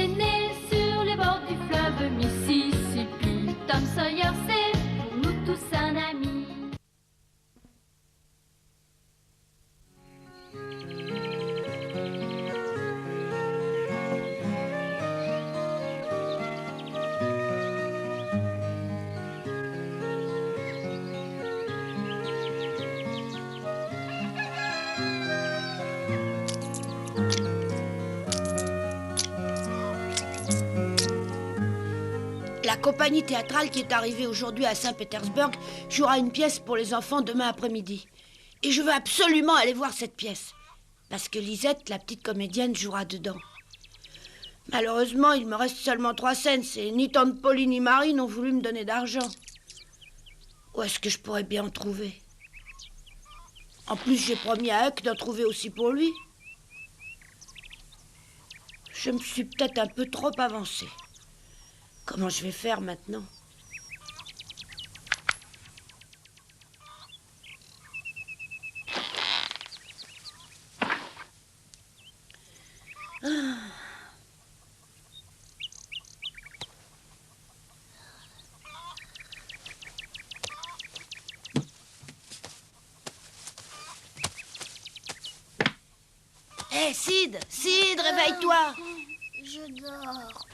est né sur les bords du fleuve Mississippi. Tom Sawyer, c'est pour nous tous un ami. La compagnie théâtrale qui est arrivée aujourd'hui à Saint-Pétersbourg jouera une pièce pour les enfants demain après-midi. Et je veux absolument aller voir cette pièce. Parce que Lisette, la petite comédienne, jouera dedans. Malheureusement, il me reste seulement 3 cents et ni tante Pauline ni Marie n'ont voulu me donner d'argent. Où est-ce que je pourrais bien en trouver? En plus, j'ai promis à Huck d'en trouver aussi pour lui. Je me suis peut-être un peu trop avancée. Comment je vais faire maintenant? Hé, Sid, réveille-toi. Je dors.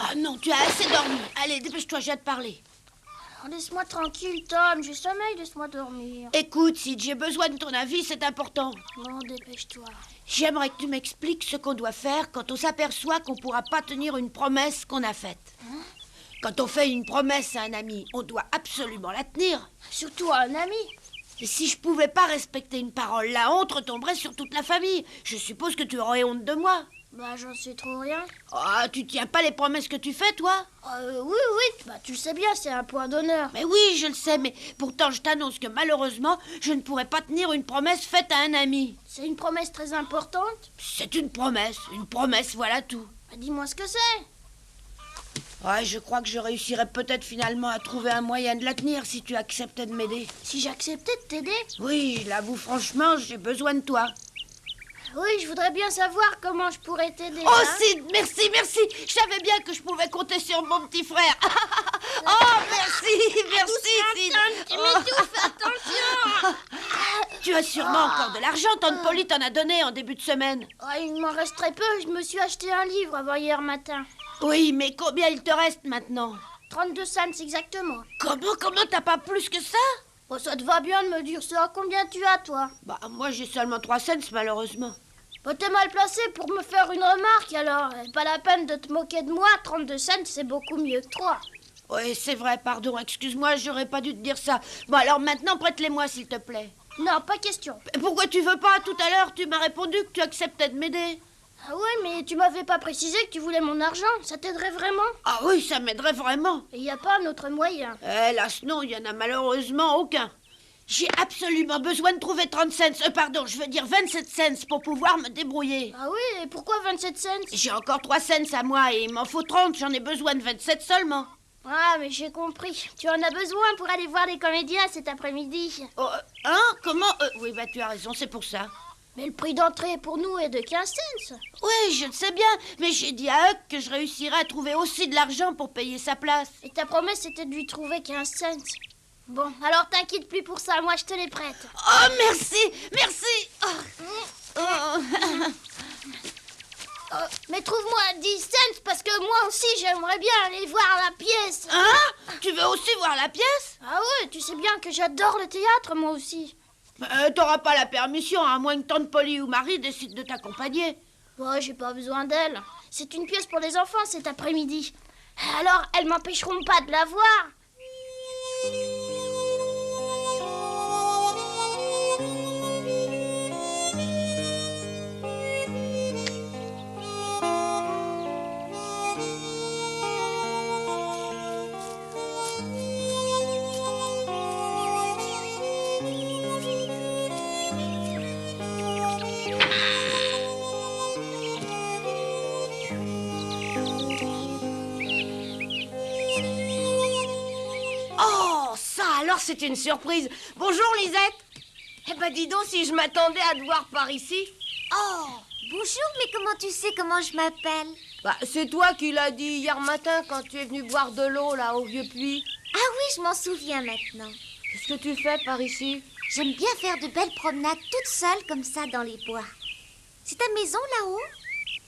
Ah non, tu as assez dormi. Allez, dépêche-toi, j'ai à te parler. Alors, laisse-moi tranquille, Tom. J'ai sommeil, laisse-moi dormir. Écoute, Sid, j'ai besoin de ton avis, c'est important. Bon, dépêche-toi. J'aimerais que tu m'expliques ce qu'on doit faire quand on s'aperçoit qu'on ne pourra pas tenir une promesse qu'on a faite. Quand on fait une promesse à un ami, on doit absolument la tenir. Surtout à un ami. Et si je pouvais pas respecter une parole, la honte retomberait sur toute la famille. Je suppose que tu aurais honte de moi. Bah, j'en sais trop rien. Ah, tu tiens pas les promesses que tu fais, toi? Oui, bah tu le sais bien, c'est un point d'honneur. Mais oui, je le sais, mais pourtant je t'annonce que malheureusement, je ne pourrai pas tenir une promesse faite à un ami. C'est une promesse très importante. C'est une promesse, voilà tout. Bah, dis-moi ce que c'est. Ouais, je crois que je réussirais peut-être finalement à trouver un moyen de la tenir si tu acceptais de m'aider. Si j'acceptais de t'aider? Oui, je l'avoue franchement, j'ai besoin de toi. Oui, je voudrais bien savoir comment je pourrais t'aider. Oh, Sid, merci. Je savais bien que je pouvais compter sur mon petit frère. Oh, merci, Sid. Tu m'étouffes, attention. Tu as sûrement encore de l'argent, tante Polly t'en a donné en début de semaine. Oh, il m'en reste très peu, je me suis acheté un livre avant hier matin. Oui, mais combien il te reste maintenant? 32 cents exactement. Comment t'as pas plus que ça? Oh, ça te va bien de me dire ça. Combien tu as, toi? Bah, moi j'ai seulement 3 cents, malheureusement. Bah, t'es mal placé pour me faire une remarque, alors. Pas la peine de te moquer de moi. 32 cents, c'est beaucoup mieux que 3. Oui, c'est vrai, pardon, excuse-moi, j'aurais pas dû te dire ça. Bon, alors maintenant, prête-les-moi, s'il te plaît. Non, pas question. Pourquoi tu veux pas? Tout à l'heure, tu m'as répondu que tu acceptais de m'aider. Ah ouais, mais tu m'avais pas précisé que tu voulais mon argent. Ça t'aiderait vraiment? Ah oui, ça m'aiderait vraiment. Et y a pas un autre moyen? Hélas, non, il y en a malheureusement aucun. J'ai absolument besoin de trouver 30 cents, pardon, je veux dire 27 cents pour pouvoir me débrouiller. Ah oui, et pourquoi 27 cents? J'ai encore 3 cents à moi et il m'en faut 30, j'en ai besoin de 27 seulement. Ah, mais j'ai compris. Tu en as besoin pour aller voir les comédiens cet après-midi. Oh, hein? Comment? Oui, bah tu as raison, c'est pour ça. Mais le prix d'entrée pour nous est de 15 cents. Oui, je le sais bien, mais j'ai dit à Huck que je réussirais à trouver aussi de l'argent pour payer sa place. Et ta promesse c'était de lui trouver 15 cents. Bon, alors t'inquiète plus pour ça, moi je te les prête. Oh, merci. Mais trouve-moi 10 cents parce que moi aussi j'aimerais bien aller voir la pièce. Hein? Tu veux aussi voir la pièce? Ah ouais, tu sais bien que j'adore le théâtre moi aussi. T'auras pas la permission, à moins que tante Polly ou Marie décident de t'accompagner. Ouais, j'ai pas besoin d'elle. C'est une pièce pour les enfants cet après-midi. Alors, elles m'empêcheront pas de la voir. Alors c'est une surprise. Bonjour Lisette. Eh ben dis donc si je m'attendais à te voir par ici. Oh, Bonjour, mais comment tu sais comment je m'appelle? Bah, c'est toi qui l'as dit hier matin quand tu es venu boire de l'eau, là, au vieux puits. Ah oui, je m'en souviens maintenant. Qu'est-ce que tu fais par ici? J'aime bien faire de belles promenades toute seule comme ça dans les bois. C'est ta maison là-haut?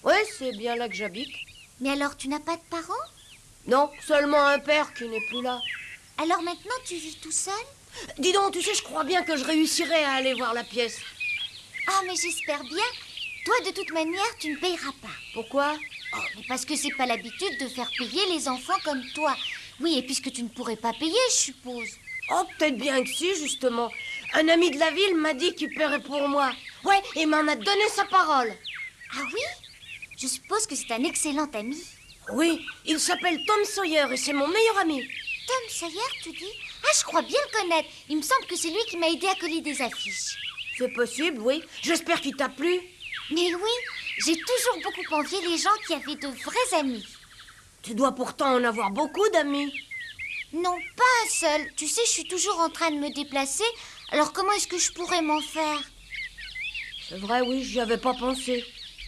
Oui, c'est bien là que j'habite. Mais alors tu n'as pas de parents? Non, seulement un père qui n'est plus là. Alors maintenant tu vis tout seul? Dis donc, tu sais, je crois bien que je réussirai à aller voir la pièce. Ah mais j'espère bien. Toi de toute manière tu ne payeras pas. Pourquoi? Oh, mais parce que c'est pas l'habitude de faire payer les enfants comme toi. Oui, et puisque tu ne pourrais pas payer, je suppose. Oh, peut-être bien que si, justement. Un ami de la ville m'a dit qu'il paierait pour moi. Ouais, et m'en a donné sa parole. Ah oui? Je suppose que c'est un excellent ami. Oui, il s'appelle Tom Sawyer et c'est mon meilleur ami. Tom Sawyer, tu dis? Ah, je crois bien le connaître. Il me semble que c'est lui qui m'a aidé à coller des affiches. C'est possible, oui. J'espère qu'il t'a plu. Mais oui, j'ai toujours beaucoup envié les gens qui avaient de vrais amis. Tu dois pourtant en avoir beaucoup d'amis. Non, pas un seul. Tu sais, je suis toujours en train de me déplacer. Alors comment est-ce que je pourrais m'en faire? C'est vrai, oui, j'y avais pas pensé.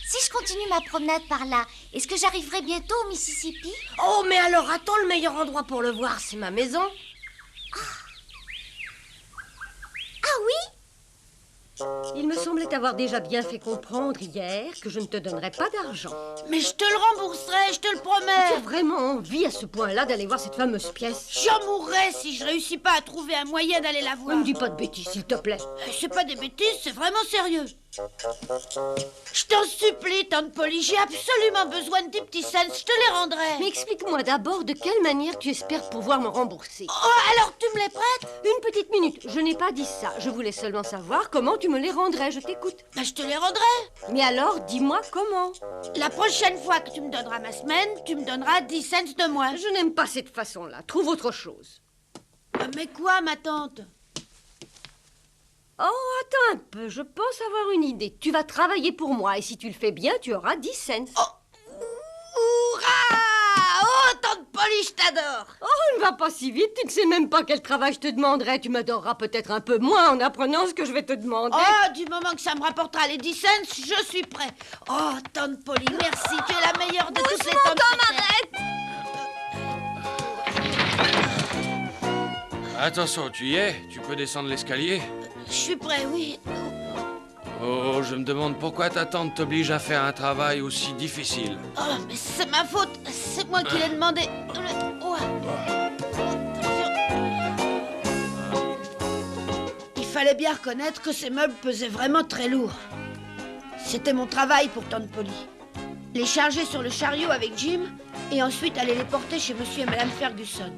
Si je continue ma promenade par là, est-ce que j'arriverai bientôt au Mississippi? Oh, mais alors attends, le meilleur endroit pour le voir, c'est ma maison. Ah oui? Il me semblait t'avoir déjà bien fait comprendre hier que je ne te donnerais pas d'argent. Mais je te le rembourserai, je te le Tu promets. as vraiment envie à ce point-là d'aller voir cette fameuse pièce? J'en mourrais si je réussis pas à trouver un moyen d'aller la voir. Ne me dis pas de bêtises, s'il te plaît. C'est pas des bêtises, c'est vraiment sérieux. Je t'en supplie, tante Polly, j'ai absolument besoin de tes petits cents, je te les rendrai. Mais explique-moi d'abord de quelle manière tu espères pouvoir me rembourser. Oh, alors tu me les prêtes? Une petite minute, je n'ai pas dit ça. Je voulais seulement savoir comment tu me les rendrais. Je t'écoute. Ben, je te les rendrai. Mais alors, dis-moi comment. La prochaine fois que tu me donneras ma semaine, tu me donneras 10 cents de moins. Je n'aime pas cette façon-là. Trouve autre chose. Mais quoi, ma tante? Oh, attends un peu. Je pense avoir une idée. Tu vas travailler pour moi et si tu le fais bien, tu auras 10 cents. Hurrah! Oh, tante Polly, je t'adore. Oh, ne va pas si vite. Tu ne sais même pas quel travail je te demanderai. Tu m'adoreras peut-être un peu moins en apprenant ce que je vais te demander. Oh, du moment que ça me rapportera les 10 cents, je suis prêt. Oh, tante Polly, merci, tu es la meilleure de toutes les tantes. Attention, tu y es? Tu peux descendre l'escalier? Je suis prêt, oui. Oh, je me demande pourquoi ta tante t'oblige à faire un travail aussi difficile. Oh, mais c'est ma faute. C'est moi qui l'ai demandé. Oh. Il fallait bien reconnaître que ces meubles pesaient vraiment très lourd. C'était mon travail pour tante Polly. Les charger sur le chariot avec Jim et ensuite aller les porter chez monsieur et madame Ferguson.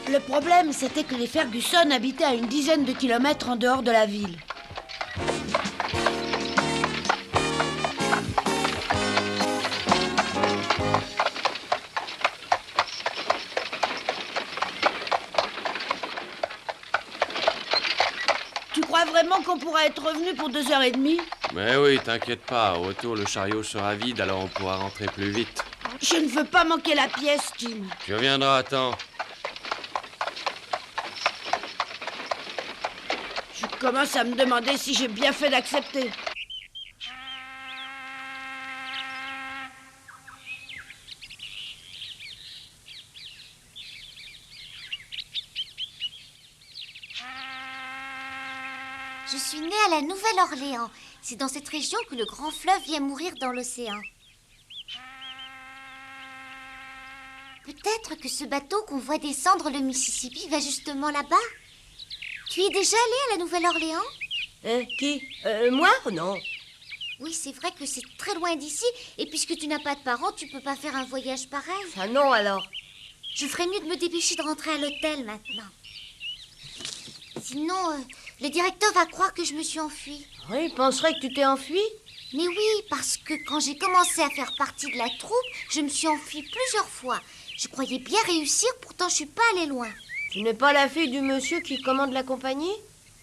Le problème, c'était que les Ferguson habitaient à une dizaine de kilomètres en dehors de la ville. Tu crois vraiment qu'on pourra être revenu pour 2h30? Mais oui, t'inquiète pas, au retour le chariot sera vide, alors on pourra rentrer plus vite. Je ne veux pas manquer la pièce, Jim. Tu reviendras à temps. Je commence à me demander si j'ai bien fait d'accepter. Je suis née à la Nouvelle-Orléans. C'est dans cette région que le grand fleuve vient mourir dans l'océan. Peut-être que ce bateau qu'on voit descendre le Mississippi va justement là-bas. Tu es déjà allé à la Nouvelle-Orléans? Qui? Moi? Non. Oui, c'est vrai que c'est très loin d'ici. Et puisque tu n'as pas de parents, tu peux pas faire un voyage pareil. Ah non, alors. Je ferais mieux de me dépêcher de rentrer à l'hôtel maintenant. Sinon, le directeur va croire que je me suis enfuie. Oui, il penserait que tu t'es enfui. Mais oui, parce que quand j'ai commencé à faire partie de la troupe, je me suis enfuie plusieurs fois. Je croyais bien réussir, pourtant je suis pas allée loin. Tu n'es pas la fille du monsieur qui commande la compagnie?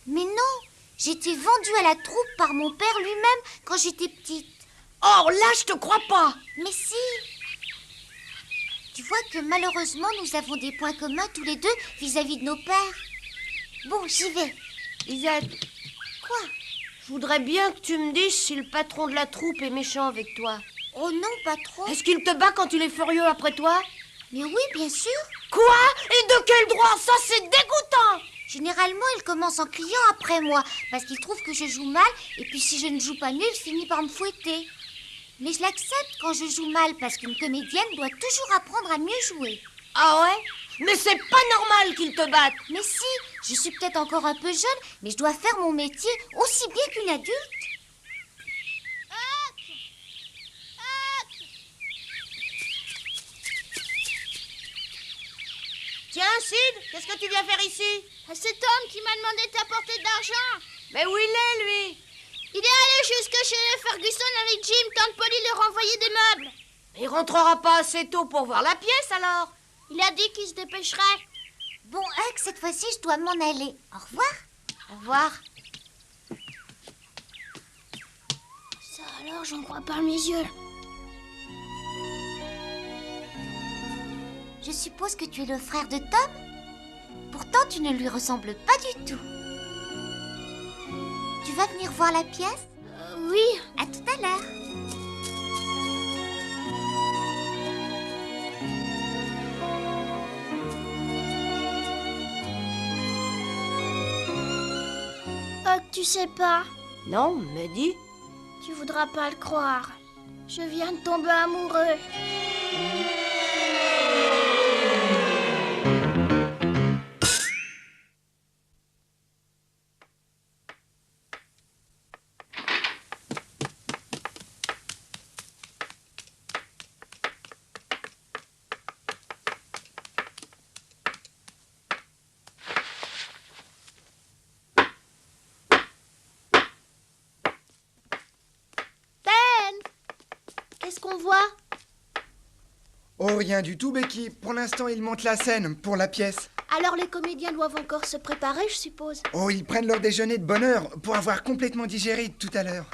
Mais non, j'ai été vendue à la troupe par mon père lui-même quand j'étais petite. Oh, là, je te crois pas. Mais si. Tu vois que malheureusement, nous avons des points communs tous les deux vis-à-vis de nos pères. Bon, j'y vais. Lisette, Quoi? je voudrais bien que tu me dises si le patron de la troupe est méchant avec toi. Oh non, pas trop. Est-ce qu'il te bat quand il est furieux après toi? Mais oui, bien sûr. Quoi? Et de quel droit? Ça, c'est dégoûtant! Généralement, il commence en criant après moi, parce qu'il trouve que je joue mal, et puis si je ne joue pas mieux, il finit par me fouetter. Mais je l'accepte quand je joue mal, parce qu'une comédienne doit toujours apprendre à mieux jouer. Ah ouais? Mais c'est pas normal qu'il te batte! Mais si, je suis peut-être encore un peu jeune, mais je dois faire mon métier aussi bien qu'une adulte. Tiens, Sid, qu'est-ce que tu viens faire ici? C'est Tom qui m'a demandé de t'apporter de l'argent. Mais où il est, lui? Il est allé jusque chez les Ferguson avec Jim, tante Polly leur envoyer des meubles. Il rentrera pas assez tôt pour voir la pièce, alors? Il a dit qu'il se dépêcherait. Bon, Huck, cette fois-ci, je dois m'en aller. Au revoir. Au revoir. Ça alors, j'en crois pas mes yeux. Je suppose que tu es le frère de Tom? Pourtant, tu ne lui ressembles pas du tout. Tu vas venir voir la pièce? Oui. À tout à l'heure. Tu sais pas, Non, mais dis. tu voudras pas le croire. Je viens de tomber amoureux. Qu'est-ce qu'on voit? Oh, rien du tout, Becky. Pour l'instant, ils montent la scène pour la pièce. Alors les comédiens doivent encore se préparer, je suppose. Oh, ils prennent leur déjeuner de bonne heure pour avoir complètement digéré tout à l'heure.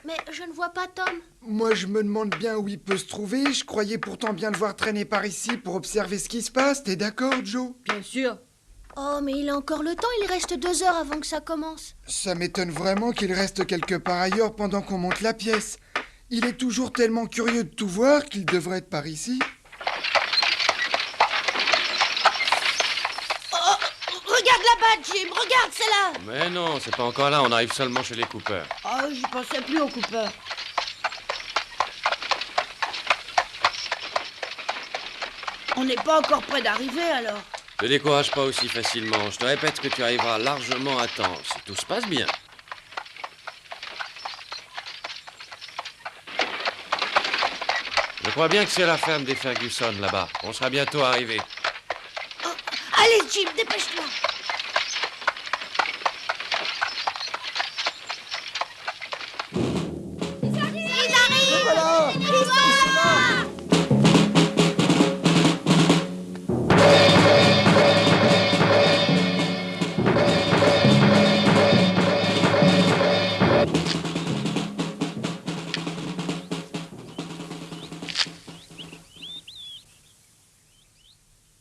Mais je ne vois pas Tom. Moi, je me demande bien où il peut se trouver. Je croyais pourtant bien le voir traîner par ici pour observer ce qui se passe. T'es d'accord, Joe? Bien sûr. Oh, mais il a encore le temps, il reste 2 heures avant que ça commence. Ça m'étonne vraiment qu'il reste quelque part ailleurs pendant qu'on monte la pièce. Il est toujours tellement curieux de tout voir qu'il devrait être par ici. Regarde là-bas, Jim, regarde, c'est là. Mais non, c'est pas encore là, on arrive seulement chez les Cooper. Oh, j'y pensais plus au Cooper. On n'est pas encore près d'arriver, alors. Ne te décourage pas aussi facilement. Je te répète que tu arriveras largement à temps, si tout se passe bien. Je crois bien que c'est la ferme des Ferguson, là-bas. On sera bientôt arrivés. Oh, allez, Jim, dépêche-toi.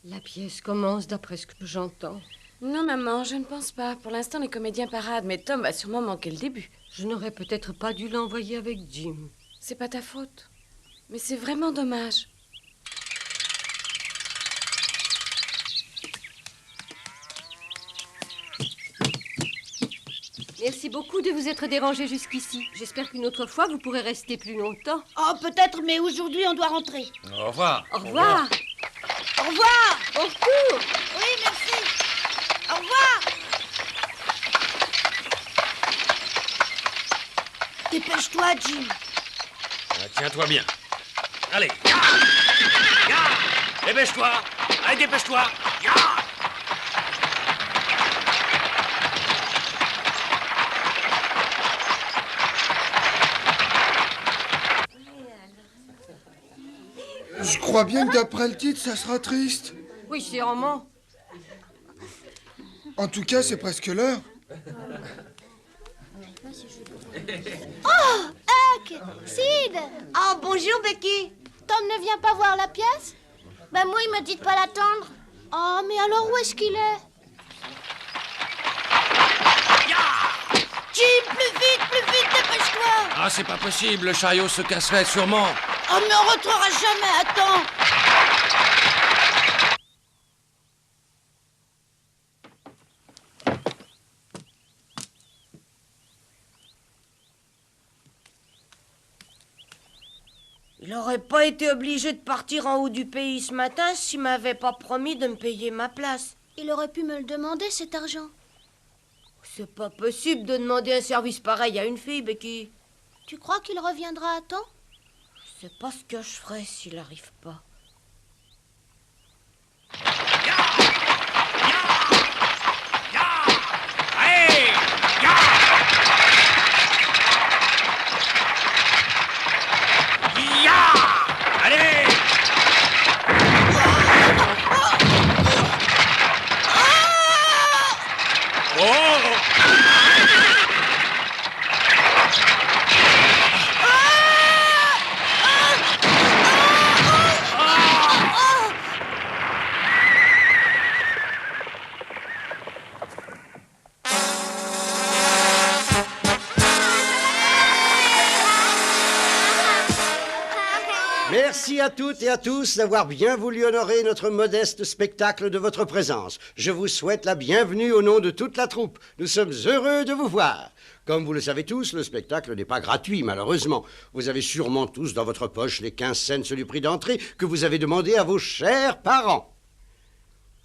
La pièce commence d'après ce que j'entends. Non, maman, je ne pense pas. Pour l'instant, les comédiens paradent, mais Tom va sûrement manquer le début. Je n'aurais peut-être pas dû l'envoyer avec Jim. C'est pas ta faute. Mais c'est vraiment dommage. Merci beaucoup de vous être dérangé jusqu'ici. J'espère qu'une autre fois, vous pourrez rester plus longtemps. Oh, peut-être, mais aujourd'hui, on doit rentrer. Au revoir. Au revoir. Au revoir. Au retour. Oui, merci. Au revoir. Dépêche-toi, Jim. Tiens-toi bien. Allez. Dépêche-toi. Allez, dépêche-toi. Je crois bien que d'après le titre, ça sera triste. Oui, sûrement. En tout cas, c'est presque l'heure. Huck! Sid! Oh, bonjour, Becky. Tom ne vient pas voir la pièce? Ben moi, il m'a dit de pas l'attendre. Oh, mais alors où est-ce qu'il est? Jim, plus vite, dépêche-toi. Ah, c'est pas possible, le chariot se casserait sûrement. Oh, mais on rentrera jamais à temps. Il aurait pas été obligé de partir en haut du pays ce matin s'il m'avait pas promis de me payer ma place. Il aurait pu me le demander, cet argent. C'est pas possible de demander un service pareil à une fille, Becky. Tu crois qu'il reviendra à temps? C'est pas ce que je ferais s'il arrive pas. Merci à toutes et à tous d'avoir bien voulu honorer notre modeste spectacle de votre présence. Je vous souhaite la bienvenue au nom de toute la troupe. Nous sommes heureux de vous voir. Comme vous le savez tous, le spectacle n'est pas gratuit, malheureusement. Vous avez sûrement tous dans votre poche les 15 cents du prix d'entrée que vous avez demandé à vos chers parents.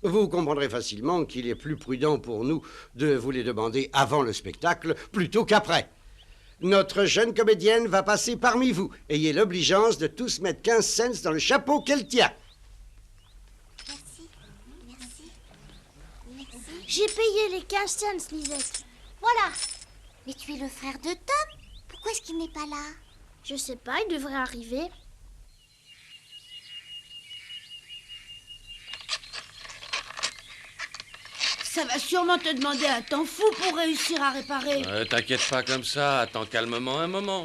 Vous comprendrez facilement qu'il est plus prudent pour nous de vous les demander avant le spectacle plutôt qu'après. Notre jeune comédienne va passer parmi vous. Ayez l'obligeance de tous mettre 15 cents dans le chapeau qu'elle tient. Merci. J'ai payé les 15 cents, Lisette. Voilà. Mais tu es le frère de Tom. Pourquoi est-ce qu'il n'est pas là? Je sais pas, il devrait arriver. Ça va sûrement te demander un temps fou pour réussir à réparer. T'inquiète pas comme ça, attends calmement un moment.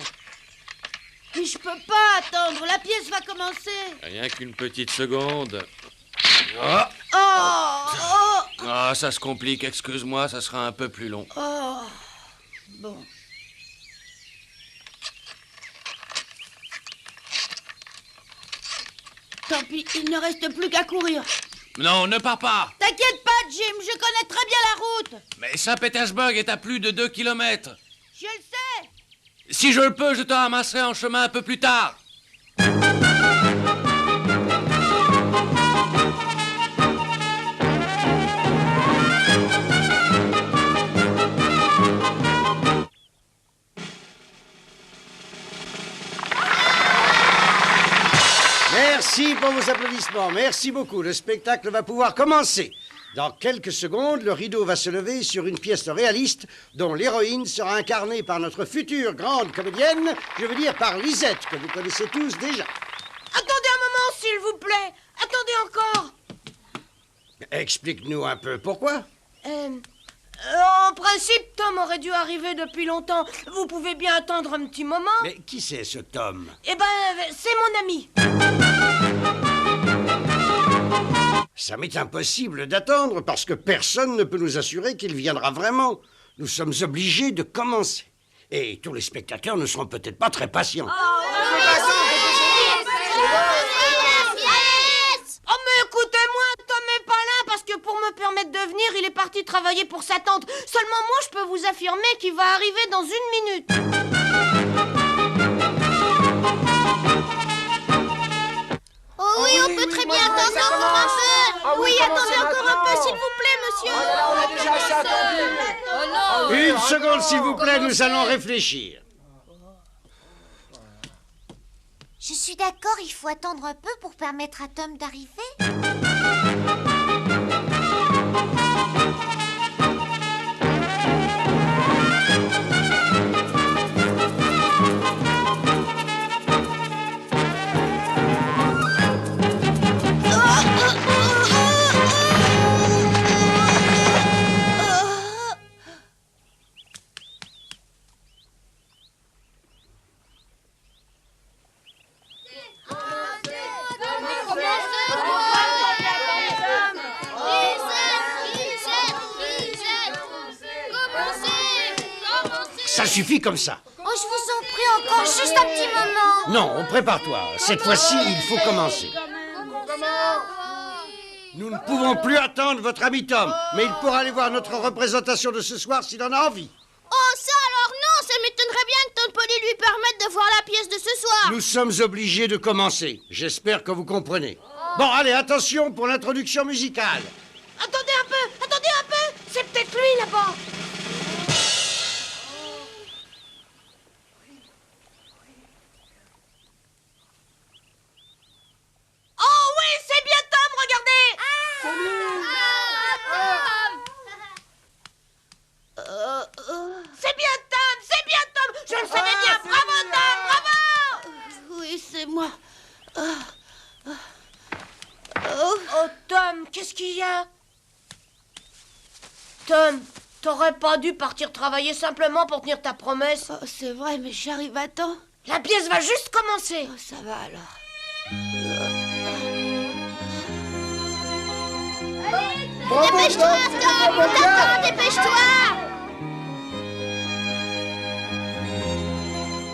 Mais je peux pas attendre, la pièce va commencer. Rien qu'une petite seconde. Ah, Oh, ça se complique, excuse-moi, ça sera un peu plus long. oh. Bon. Tant pis, il ne reste plus qu'à courir. Non, ne pars pas. T'inquiète pas, Jim, je connais très bien la route. Mais Saint-Pétersbourg est à plus de 2 kilomètres. Je le sais. Si je le peux, je te ramasserai en chemin un peu plus tard. Merci pour vos applaudissements. Merci beaucoup. Le spectacle va pouvoir commencer. Dans quelques secondes, le rideau va se lever sur une pièce réaliste dont l'héroïne sera incarnée par notre future grande comédienne, je veux dire par Lisette, que vous connaissez tous déjà. Attendez un moment, s'il vous plaît. Attendez encore. Explique-nous un peu pourquoi. En principe, Tom aurait dû arriver depuis longtemps. Vous pouvez bien attendre un petit moment. Mais qui c'est ce Tom? Eh ben, c'est mon ami. Ça m'est impossible d'attendre parce que personne ne peut nous assurer qu'il viendra vraiment. Nous sommes obligés de commencer. Et tous les spectateurs ne seront peut-être pas très patients. Oh, mais écoutez-moi, Tom n'est pas là parce que pour me permettre de venir, il est parti travailler pour sa tante. Seulement moi, je peux vous affirmer qu'il va arriver dans 1 minute. Oh oui, on peut très bien attendre encore un peu. Oui, attendez encore un peu, s'il vous plaît, monsieur. Une seconde, s'il vous plaît, nous allons réfléchir. Je suis d'accord, il faut attendre un peu pour permettre à Tom d'arriver. Ça suffit comme ça. Oh, je vous en prie, encore juste un petit moment. Non, prépare-toi. Cette fois-ci, il faut commencer. Nous ne pouvons plus attendre votre ami Tom, mais il pourra aller voir notre représentation de ce soir s'il en a envie. Oh, ça alors non, ça m'étonnerait bien que Tom Polly lui permette de voir la pièce de ce soir. Nous sommes obligés de commencer. J'espère que vous comprenez. Bon, allez, attention pour l'introduction musicale. Attendez un peu, c'est peut-être lui là-bas. Oh oui, c'est bien Tom, regardez. C'est bien Tom, je le savais bien. Bravo Tom, bravo. Oui, c'est moi. Oh Tom, qu'est-ce qu'il y a? Tom, t'aurais pas dû partir travailler simplement pour tenir ta promesse. Oh, c'est vrai, mais j'arrive à temps. La pièce va juste commencer. Oh, ça va alors. Dépêche-toi, Tom, on t'attend, dépêche-toi.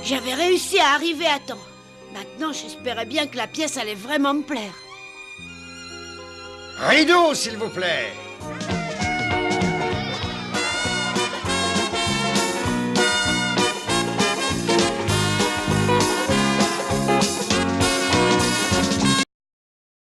J'avais réussi à arriver à temps. Maintenant, j'espérais bien que la pièce allait vraiment me plaire. Rideau, s'il vous plaît.